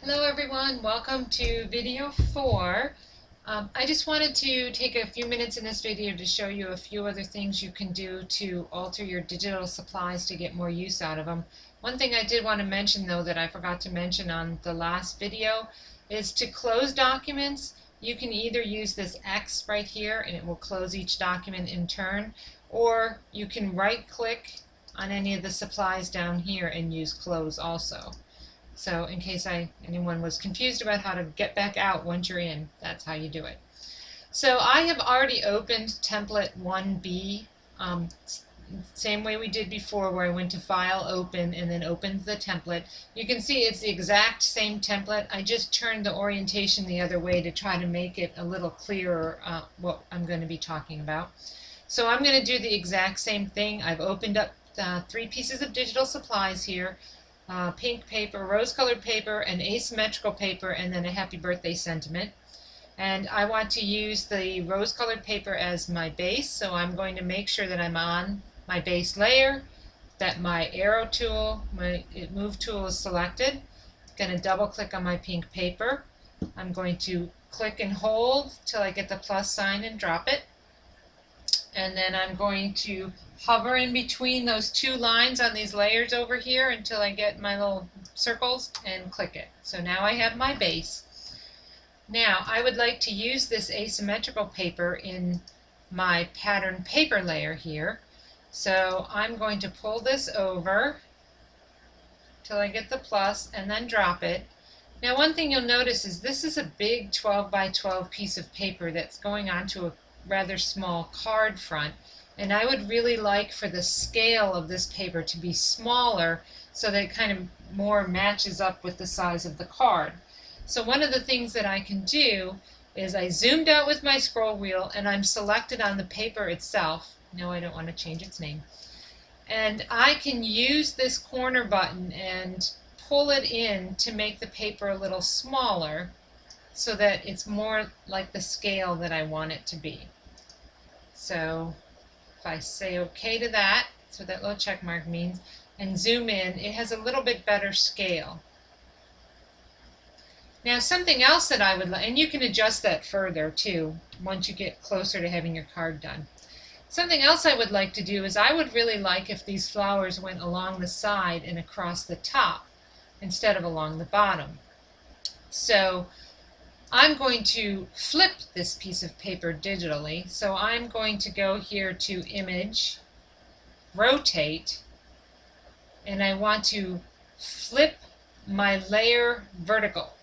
Hello everyone, welcome to video 4. I just wanted to take a few minutes in this video to show you a few other things you can do to alter your digital supplies to get more use out of them. One thing I did want to mention though that I forgot to mention on the last video is to close documents. You can either use this X right here and it will close each document in turn, or you can right click on any of the supplies down here and use close also. So in case anyone was confused about how to get back out once you're in, that's how you do it. So I have already opened template 1B, same way we did before where I went to File, Open, and then opened the template. You can see it's the exact same template. I just turned the orientation the other way to try to make it a little clearer what I'm going to be talking about. So I'm going to do the exact same thing. I've opened up 3 pieces of digital supplies here. Pink paper, rose-colored paper, an asymmetrical paper, and then a happy birthday sentiment. And I want to use the rose-colored paper as my base, so I'm going to make sure that I'm on my base layer, that my arrow tool, my move tool is selected. I'm going to double-click on my pink paper. I'm going to click and hold till I get the plus sign and drop it. And then I'm going to hover in between those 2 lines on these layers over here until I get my little circles and click it. So now I have my base. Now I would like to use this asymmetrical paper in my pattern paper layer here. So I'm going to pull this over till I get the plus and then drop it. Now one thing you'll notice is this is a big 12 by 12 piece of paper that's going onto a rather small card front, and I would really like for the scale of this paper to be smaller so that it kind of more matches up with the size of the card. So one of the things that I can do is I zoomed out with my scroll wheel and I'm selected on the paper itself. No, I don't want to change its name. And I can use this corner button and pull it in to make the paper a little smaller so that it's more like the scale that I want it to be. So if I say OK to that, that's what that little check mark means, and zoom in, it has a little bit better scale. Now something else that I would like, and you can adjust that further too once you get closer to having your card done. Something else I would like to do is I would really like if these flowers went along the side and across the top instead of along the bottom. So I'm going to flip this piece of paper digitally, so I'm going to go here to Image, Rotate, and I want to flip my layer vertical.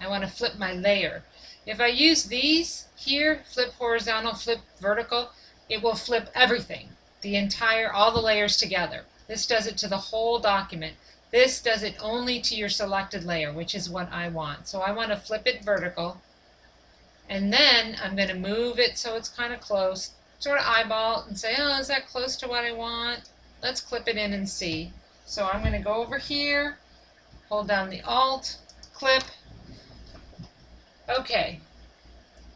I want to flip my layer. If I use these here, flip horizontal, flip vertical, it will flip everything, all the layers together. This does it to the whole document. This does it only to your selected layer, which is what I want. So I want to flip it vertical, and then I'm going to move it so it's kind of close, sort of eyeball it and say, oh, is that close to what I want? Let's clip it in and see. So I'm going to go over here, hold down the Alt, clip. Okay.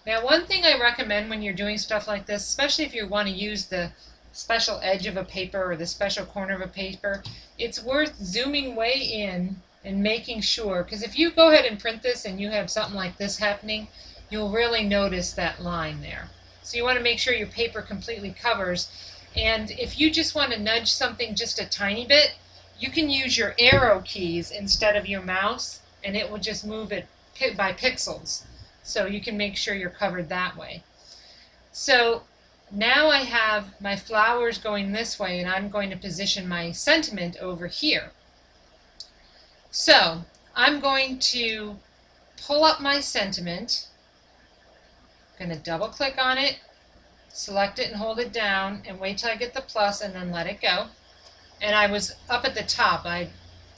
Now one thing I recommend when you're doing stuff like this, especially if you want to use the special edge of a paper or the special corner of a paper, it's worth zooming way in and making sure, because if you go ahead and print this and you have something like this happening, you'll really notice that line there. So you want to make sure your paper completely covers, and if you just want to nudge something just a tiny bit, you can use your arrow keys instead of your mouse, and it will just move it by pixels, so you can make sure you're covered that way. So now I have my flowers going this way, and I'm going to position my sentiment over here. So I'm going to pull up my sentiment. I'm going to double click on it, select it and hold it down, and wait till I get the plus and then let it go. And I was up at the top. I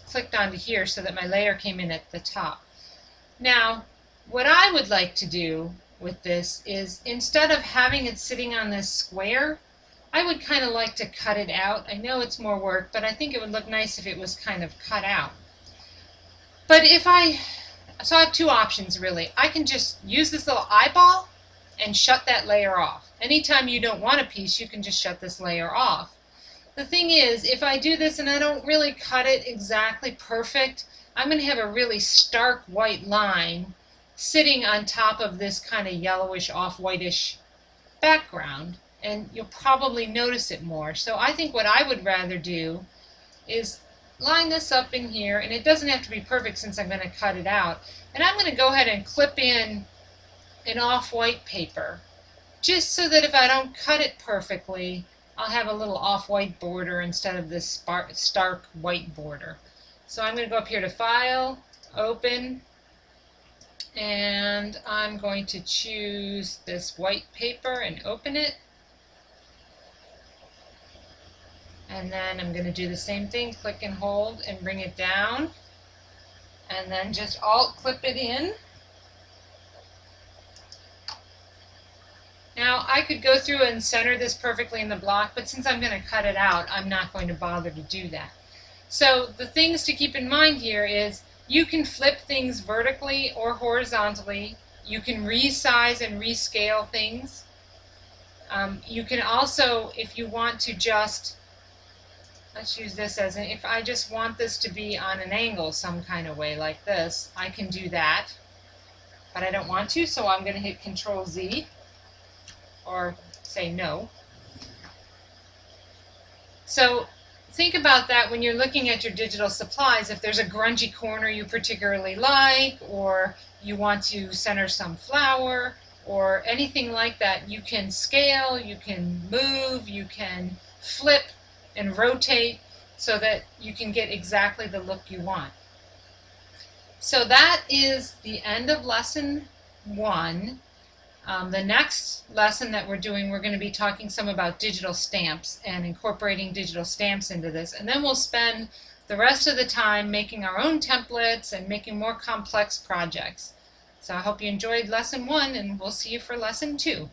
clicked onto here so that my layer came in at the top. Now what I would like to do with this is, instead of having it sitting on this square, I would kind of like to cut it out. I know it's more work, but I think it would look nice if it was kind of cut out. But so I have 2 options really. I can just use this little eyeball and shut that layer off. Anytime you don't want a piece, you can just shut this layer off. The thing is, if I do this and I don't really cut it exactly perfect, I'm going to have a really stark white line sitting on top of this kind of yellowish off-whitish background, and you'll probably notice it more. So I think what I would rather do is line this up in here, and it doesn't have to be perfect since I'm going to cut it out. And I'm going to go ahead and clip in an off-white paper, just so that if I don't cut it perfectly, I'll have a little off-white border instead of this stark white border. So I'm going to go up here to File, Open, and I'm going to choose this white paper and open it. And then I'm going to do the same thing, click and hold and bring it down, and then just Alt clip it in. Now I could go through and center this perfectly in the block, but since I'm going to cut it out, I'm not going to bother to do that. So the things to keep in mind here is you can flip things vertically or horizontally. You can resize and rescale things. You can also, if you want to just, let's use this as an, if I just want this to be on an angle some kind of way like this, I can do that. But I don't want to, so I'm going to hit Control Z or say no. So think about that when you're looking at your digital supplies. If there's a grungy corner you particularly like, or you want to center some flower or anything like that, you can scale, you can move, you can flip and rotate so that you can get exactly the look you want. So that is the end of lesson 1. The next lesson that we're doing, we're going to be talking some about digital stamps and incorporating digital stamps into this, and then we'll spend the rest of the time making our own templates and making more complex projects. So I hope you enjoyed lesson 1, and we'll see you for lesson 2.